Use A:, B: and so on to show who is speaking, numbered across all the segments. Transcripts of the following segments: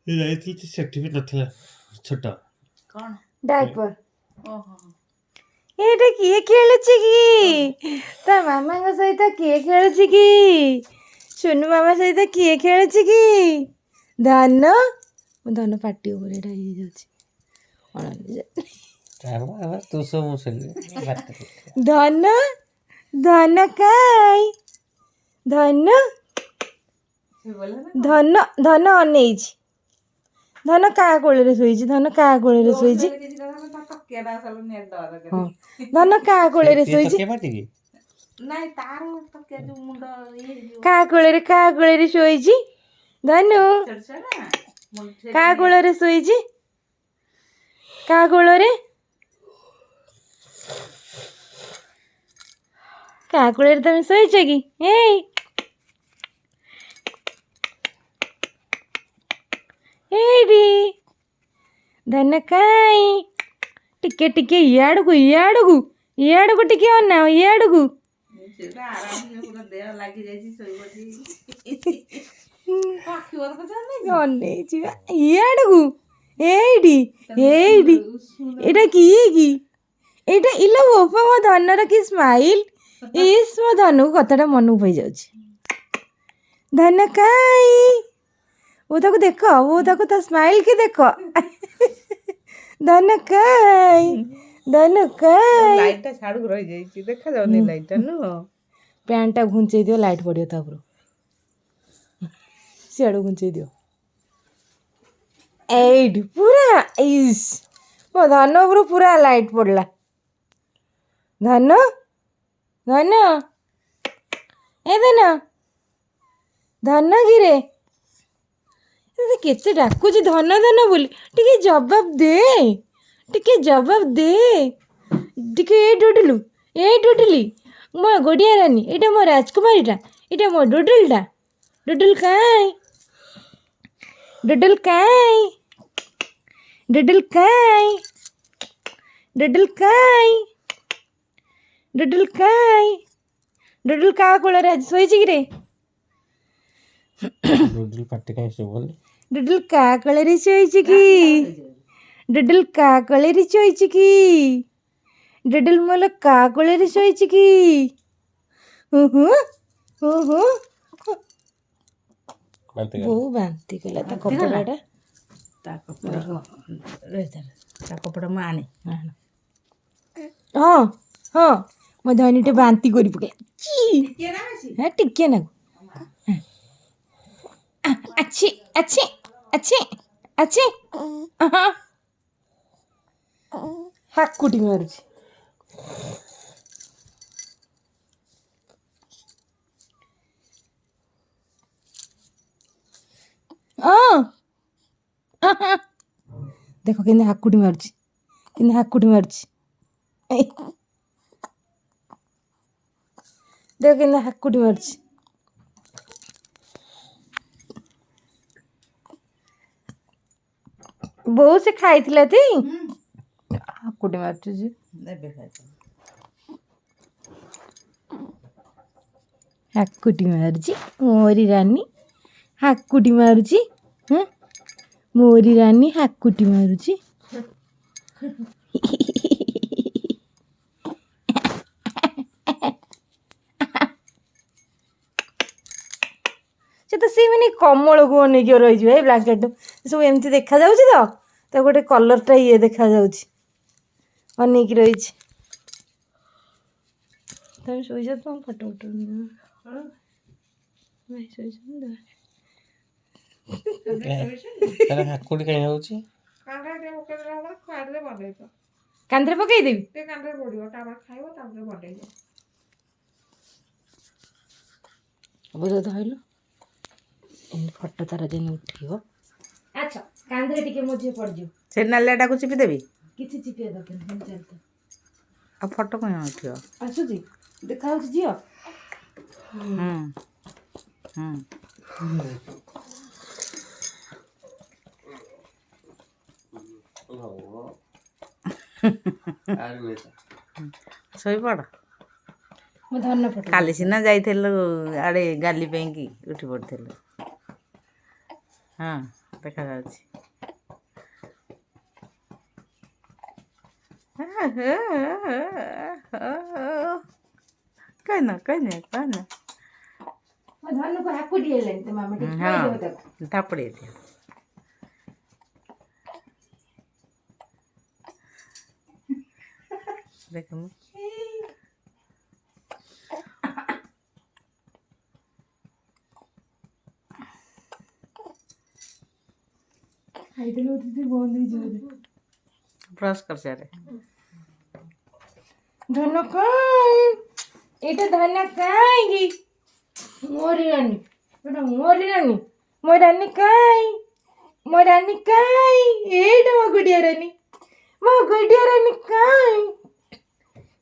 A: ଯାଇଥିଲି ସେଠି ବି ନଥିଲା ଛୋଟ
B: କ'ଣ
C: ଡାଇପର
B: ଓହୋ
C: ଏଇଟା କିଏ ଖେଳୁଛି କି ତା ମାମାଙ୍କ ସହିତ କିଏ ଖେଳୁଛି କି ସୁନୁ ମାମା ସହିତ କିଏ ଖେଳୁଛି କି ଧନ ମୋ ଧନ ପାଟି ଉପରେ ଏଇଟା ହେଇଯାଉଛି
A: ତୁ ସବୁ ମୁସଲି
C: ଧନ ଧନ କାଇ ଧନ ଧନ ଧନ ଅନେଇଛି ଧନ କାହା କୋଳରେ ଶୋଇଛି ଧନ କାହା କୋଳରେ ଶୋଇଛି ହଁ ଧନ କାହା କୋଳରେ ଶୋଇଛି
B: ନାଇଁ ତାର ତକିଆ ଯୋଉ ମୁଣ୍ଡ ଇଏ ହେଇଯିବ
C: କାହା କୋଳରେ ଶୋଇଛି ଧନୁ କାହା କୋଳରେ ଶୋଇଛି କାହା କୋଳରେ କାହା କୋଳରେ ତମେ ଶୋଇଛ କି ଏଇ ଏଇଠି ଧନ କାଇଁ ଟିକେ ଟିକେ ଇଆଡ଼କୁ ଟିକେ ଅନାଅ ଇଆଡ଼କୁ
B: ସେଟା ଆରାମରେ ପୁରା ଦେହ ଲାଗି ଯାଇଛି ଶୋଇପଡି
C: ଅନେଇଛି ବା ଇଆଡ଼କୁ ଏଇଠି ଏଇଠି ଏଇଟା କିଏ କି ଏଇଟା ଇଲୋ ବୋପା ମୋ ଧନର କି ସ୍ମାଇଲ୍ ଇସ୍ ମୋ ଧନକୁ କଥାଟା ମନକୁ ପାଇଯାଉଛି ଧନ କାଇଁ ଓ ତାକୁ ଦେଖ ଓ ତାକୁ ତା ସ୍ମାଇଲ୍ କି ଦେଖ ଧନ କାଇଁ
B: ଲାଇଟଟା ଛାଡୁକୁ ରହିଯାଇଛି ଦେଖାଯାଉନି ଲାଇଟଟା ନୁହଁ
C: ପ୍ୟାଣ୍ଟଟା ଘୁଞ୍ଚେଇ ଦିଅ ଲାଇଟ୍ ପଡ଼ିବ ତା ଉପରୁ ସିଆଡ଼ୁ ଘୁଞ୍ଚେଇ ଦିଅ ଏଇଠି ପୁରା ଇସ୍ ମୋ ଧନ ଉପରୁ ପୁରା ଲାଇଟ୍ ପଡ଼ିଲା ଧନ ଧନ ଏ ଧନ କିରେ କେତେ ଡାକୁଛି ଧନ ଧନ ବୋଲି ଟିକେ ଜବାବ ଦେ ଟିକେ ଏ ଡୁଡୁଲି ମୋ ଗୋଡ଼ିଆ ରାନୀ ଏଇଟା ମୋ ରାଜକୁମାରୀଟା ଏଇଟା ମୋ ଡୁଡୁଲଟା ଡୁଡୁଲ କାଇଁ ଡୁଡୁଲ କାହା କୋଳରେ ଆଜି ଶୋଇଛି କିରେ
A: ପାଟି କାହିଁ ଶୁଭୁନି
C: ଡୁଡୁଲ କାହା କୋଳରେ ଶୋଇଛି କି ଡୁଡୁଲ କାହା କୋଳରେ ଶୋଇଛି କି ଡୁଡୁଲ ମୋଲ କାହା କୋଳରେ ଶୋଇଛି କି ବୋଉ ବାନ୍ତି କଲା ତା କପଡ଼ାଟା
B: ତା କପଡ଼ା ମୁଁ ଆଣେ
C: ହଁ ହଁ ମୋ ଧନୀଟେ ବାନ୍ତି କରି ପକେଇଲା ଟିକେ ନାକୁ ଆଛି ଆଛି ଆଛି ଆଛି ହାକୁଟି ମାରୁଛି ଦେଖ କେମିତି ହାକୁଟି ମାରୁଛି ଦେଖ କେମିତି ହାକୁଟି ମାରୁଛି ବୋଉ ସେ ଖାଇଥିଲା ତି ହାକୁଟି ମାରୁଛି ଯେ
B: ଏବେ ଖାଇଥିଲି
C: ହାକୁଟି ମାରୁଛି ମୋରି ରାନୀ ହାକୁଟି ମାରୁଛି ମୋରି ରାନୀ ହାକୁଟି ମାରୁଛି ସେ ତ ସେମିତି କମଳକୁ ଅନେଇକି ରହିଯିବ ଏଇ ବ୍ଲାଙ୍କେଟ୍ ସବୁ ଏମିତି ଦେଖାଯାଉଛି ତ ତା ଗୋଟେ କଲର୍ଟା ଇଏ ଦେଖାଯାଉଛି ଅନେଇକି ରହିଛି ତମେ ଶୋଇଛ ତ ଫଟୋ ଉଠଉନି
A: ହାକୁଟି କାହିଁ ହଉଛି
C: କାନ୍ଧରେ ପକେଇଦେବି ଧଇଲ ଏମିତି ଫଟୋ ତାର ଯେମିତି ଉଠେଇବ ଆଚ୍ଛା କାନ୍ଧରେ ଟିକେ ମୋ ଝିଅ ପଡ଼ିଯିବ
B: ସେ ନାଲିଆଟାକୁ ଚିପି ଦେବି
C: କିଛି ଚିପିବା ଦରକାର ନାହିଁ ଚାଲିଥିବ
B: ଆଉ ଫଟୋ କ'ଣ ଉଠିବ
C: ଆସୁଛି ଦେଖାଯାଉଛି ଝିଅ
B: ଶୋଇପଡ଼
C: ମୋ ଧନ ଫଟୋ
B: କାଲି ସିନା ଯାଇଥିଲୁ ଆଡ଼େ ଗାଲି ପାଇଁକି ଉଠି ପଡ଼ିଥିଲୁ ହଁ ତ ଦେଖାଯାଉଛି। କହିନ
C: ଧନୁକୁ ହାକୁଟି ହେଲାଣି ତ ମାମା ଟିକେ
B: ହଁ
C: ଖୁଆଇଦେବ ତାକୁ।
B: ଥାପଡ଼େଇ ଦିଅ। ଦେଖୁନୁ
C: ଖାଇଦେଲେ ଟିକେ ବନ୍ଦ ହେଇଯିବ ବୋଧେ।
B: ବ୍ରସ୍ କରିସାରେ।
C: ଧନ କାଇଁ ଏଇଟା ଧନ କାହିଁକି ମରିଲାନି ଏଟା ମରିଲାନି ମୋ ରାନୀ କାଇଁ ମୋ ରାନୀ କାଇଁ ଏଇଟା ମୋ ଗୁଡିଆ ରାନୀ କାଇଁ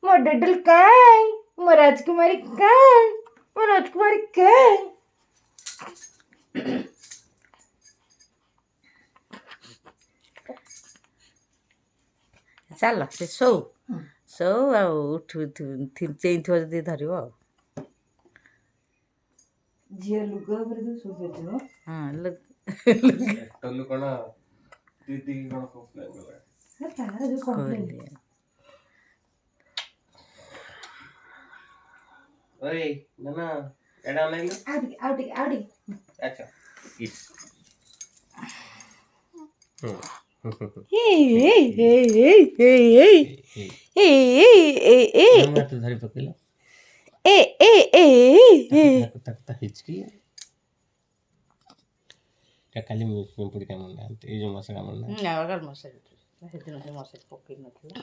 C: ମୋ ଡଡଲ କାଇଁ ମୋ ରାଜକୁମାରୀ କାଇଁ
B: ଚାଲ ସେ ଶୋଉ ଆଉ ଚେଇଁଥିବ ଯଦି ଧରିବ ଆଉ।
C: ଝିଅ ଲୁଗା ଉପରେ ତ ଶୋଇପଡ଼ିଥିବ।
B: ହଁ
A: ଟଲୁ କ'ଣ ଦିଦି କ'ଣ କହୁଥିଲା
C: ତାର ଯୋଉ କମ୍ପ୍ଲେନ୍
A: ଓଏ ନା ଏଟା ଅନେଇଲୁ
C: ଆଉ ଟିକେ
A: ଆଚ୍ଛା ଇସ୍ ତୁ ଧରି ପକେଇଲ ତାକୁ ହିଚକି କାଲି ପିମ୍ପୁଡ଼ି କାମୁଡ଼ି ନାହାନ୍ତି ଏଇ ଯେଉଁ ମଶା କାମୁଡ଼ି ନାହାନ୍ତି
B: ମଶାରୀ ସେଦିନ ସେ ମଶାରୀ ପକେଇ ନଥିଲା।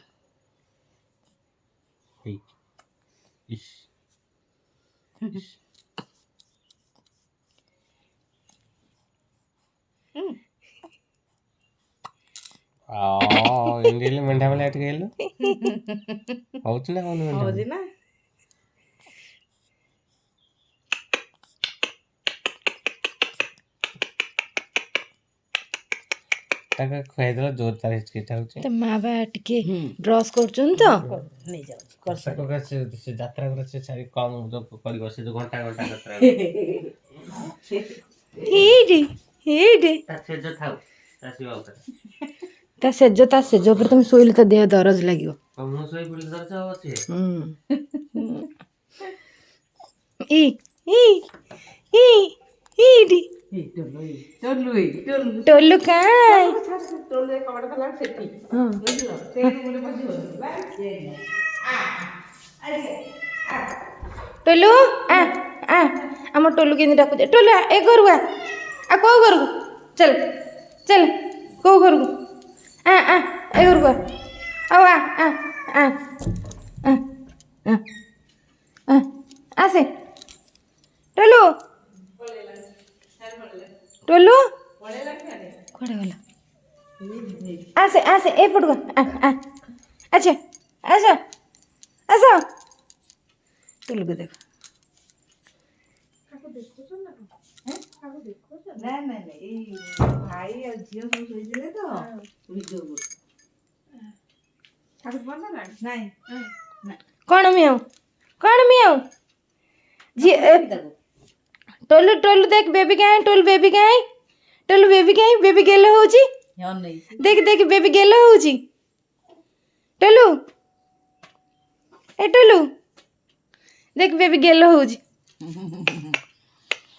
A: ଇସ୍ ଏମିତି ହେଲେ ମେଣ୍ଢା ଭଳିଆ ଟିକେ ହେଲୁ ହଉଛି ନା ହଉନି ମେଣ୍ଢା
B: ହଉଛି ନା
A: ତାକୁ ଖୁଆଇଦେଲା ଜୋର ତାର ହିଚକିଟା ହଉଛି
C: ତ ମା ବା ଟିକେ ବ୍ରସ୍ କରୁଛନ୍ତି ତ
A: ନେଇଯାଉଛି ସେ ଯାତ୍ରା করে ସେ ଛାଡ଼ି କମ୍ କରିବ ସେ ଯେଉଁ ଘଣ୍ଟା ଯାତ୍ରା
C: ଏଇଠି
A: ତା ସେଜ ଥାଉ ଆସିବ ଉପରେ
C: ତା ସେଜ ଉପରେ ତମେ ଶୋଇଲେ ତ ଦେହ ଦରଜ ଲାଗିବ।
A: ମୁଁ ଶୋଇ ପଡ଼ିଲେ ଦରଜ ହବ ସିଏ ଟୋଲୁ କାଇଁ ଟୋଲୁ ଆମ ଟୋଲୁ କେମିତି ଡାକୁଛେ ଟୋଲୁ ଏ ଘରକୁ ଆ କୋଉ ଘରକୁ ଚାଲ କୋଉ ଘରକୁ ଏ ଘରକୁ ଆଉ ଆସେ ଟୋଲୁ କୁଆଡ଼େ ଗଲା ଆସେ ଏପଟକୁ ଆଚ୍ଛା ଆସ ଟୋଲୁକୁ ଦେଖ
B: ଭାଇ ଆଉ ଝିଅ ସବୁ ଶୋଇଥିଲେ ତ ଭିଡ଼ିଓ
C: କଣ ମିଆଉ ଟୋଲୁ देख बेबी काहे टोलू बेबी गेलो होची देख बेबी गेलो होची टोलू देख बेबी गेलो होची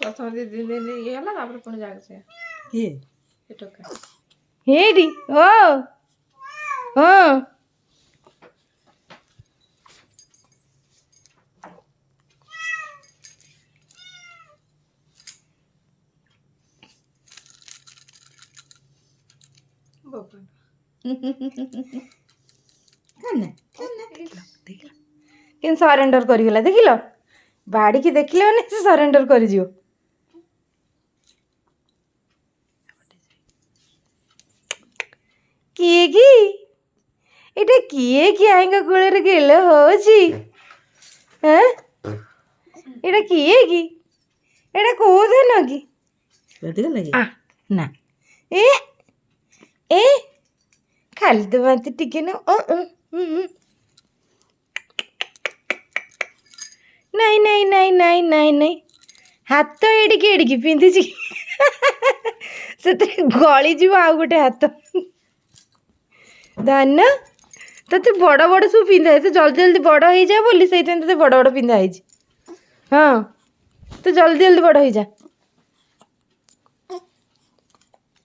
B: प्रथम 2 दिन ये होला तापर पुणी जागसे ये टोका
C: हेडी ओ କେନ୍ ସରେଣ୍ଡର କରିଗଲା ଦେଖିଲ ବାଡ଼ିକି ଦେଖିଲେ ମାନେ ସେ ସରେଣ୍ଡର କରିଯିବ। କିଏ କି ଏଇଟା କିଏ ଆଇଙ୍କ କୂଳରେ ଗେଲ ହଉଛି ଏଇଟା କିଏ କି ଏଇଟା କୋଉ ଧାନ କି ନା ଏ ଖାଲି ତ ବାନ୍ତି ଟିକେ ନା ନାଇଁ ହାତ ଏଡ଼ିକି ପିନ୍ଧିଛି ସେଥିରେ ଗଳିଯିବ ଆଉ ଗୋଟେ ହାତ। ଧନ ତତେ ବଡ଼ ବଡ଼ ସବୁ ପିନ୍ଧା ହେଇଛି, ତୁ ଜଲ୍ଦି ଜଲ୍ଦି ବଡ଼ ହେଇଯା ବୋଲି ସେଇଥିପାଇଁ ତତେ ବଡ଼ ବଡ଼ ପିନ୍ଧା ହେଇଛି। ହଁ ତୁ ଜଲ୍ଦି ଜଲ୍ଦି ବଡ଼ ହେଇଯା।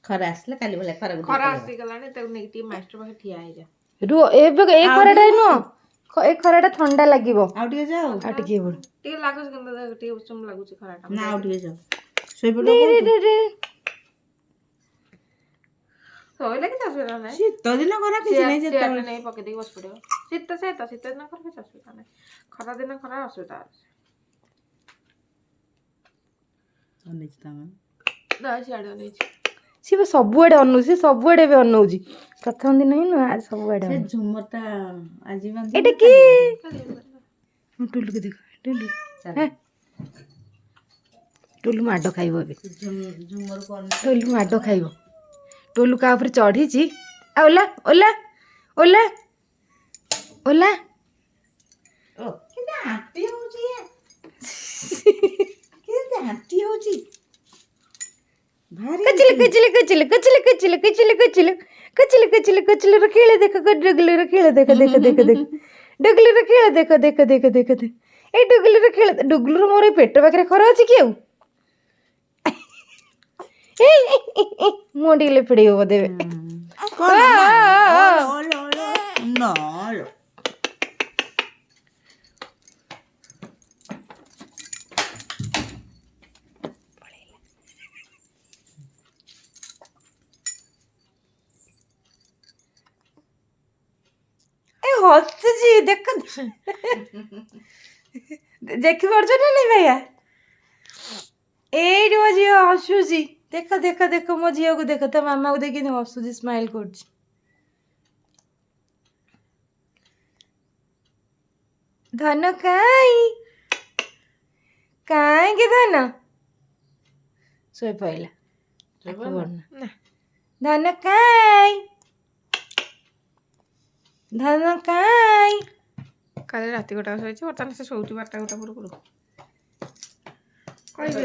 B: ଖରା ଆସିଲେ କାଲି ଭଳିଆ
A: ଖରା ଆସିଗଲାଣି, ତାକୁ ନେଇକି ଟିକେ ମାଷ୍ଟର ପାଖରେ ଠିଆ ହେଇଯା।
C: ରୁହ ଏବେ ଏ ଖରାଟା ନୁହଁ, ଏ ଖରାଟା ଥଣ୍ଡା ଲାଗିବ।
B: ଆଉ ଟିକେ ଯାଉ,
C: ଆଉ ଟିକେ ବଡ଼
A: ଟିକେ ଲାଗୁଛି କିନ୍ତୁ ଟିକେ ଉଷୁମ ଲାଗୁଛି ଖରାଟା।
B: ନା ଆଉ ଟିକେ ଯାଉ, ଶୋଇପଡ଼।
A: ଶୋଇଲେ କିଛି ଅସୁବିଧା ନାହିଁ।
B: ଶୀତ ଦିନ ଖରା କିଛି ନାହିଁ,
A: ଚେୟାରଟା
B: ଯେତେବେଳେ
A: ନେଇ ପକେଇ ଦେଇକି ବସି ପଡ଼ିବ। ଶୀତ ଦିନ ଖରା କିଛି ଅସୁବିଧା ନାହିଁ, ଖରା ଦିନ ଖରା ଅସୁବିଧା ଅଛି।
B: ଅନେଇଛି ତାମାନେ
A: ସିଆଡ଼େ ଅନେଇଛି।
C: ସିଏ ବା ସବୁଆଡ଼େ ଅନଉଛି, ସେ ସବୁଆଡ଼େ ଏବେ ଅନଉଛି। ପ୍ରଥମ ଦିନ ହିଁ ନୁହଁ, ଆଜି ସବୁଆଡ଼େ
B: ସେ
C: ଅନଉଛି।
B: ଝୁମରଟା ଆଜି
C: ଏଇଟା କି ଟୁଲୁକୁ ଦେଖ, ଟୁଲୁ ହେଁ। ଟୁଲୁ ମାଡ଼ ଖାଇବ ଏବେ,
B: ଝୁମରକୁ
C: ଟୁଲୁ ମାଡ଼ ଖାଇବ। ଟୁଲୁ କାହା ଉପରେ ଚଢ଼ିଛି। ଆଉ ଓଲା ଓଲା ଓଲା ଓଲା।
B: କେତେ ଆଣ୍ଟି ହଉଛି, କେତେ ଆଣ୍ଟି ହଉଛି ଭାରି।
C: କଚିଲ କଚିଲ କଚିଲ କଚିଲ କଚିଲ କଚିଲ କଚିଲ କଚିଲ କଚିଲ କଚିଲର ଖେଳ ଦେଖ, ଡୁଗୁଲିର ଖେଳ ଦେଖ ଦେଖ ଦେଖ ଦେଖ, ଡୁଗୁଲିର ଖେଳ ଦେଖ ଦେଖ ଦେଖ ଦେଖ ଦେଖ, ଏଇ ଡୁଗୁଲିର ଖେଳ। ଡୁଗୁଲିର ମୋର ଏଇ ପେଟ ପାଖରେ ଖରା ଅଛି କି ଆଉ? ମୁଁ ଟିକେ ଲେପିଡେଇବ ବୋଧେ ଏବେ। ହସୁଛି ଦେଖ, ଦେଖିପାରୁଛ ନା ନାଇଁ ଭାଇଆ? ଏଇଠି ମୋ ଝିଅ ହସୁଛି, ଦେଖ ଦେଖ ଦେଖ ମୋ ଝିଅକୁ ଦେଖ, ତା ମାମାକୁ ଦେଖି ହସୁଛି, ସ୍ମାଇଲ୍ କରୁଛି। ଧନ କାହିଁକି ଧନ ଶୋଇପଇଲା? ଧନ ଧନ
A: କାଲି ରାତି ଗୋଟାକ ଶୋଇଛି, ବର୍ତ୍ତମାନ ସେ ଶୋଉଛି 12ଟା 1ଟା ପୂର୍ବରୁ।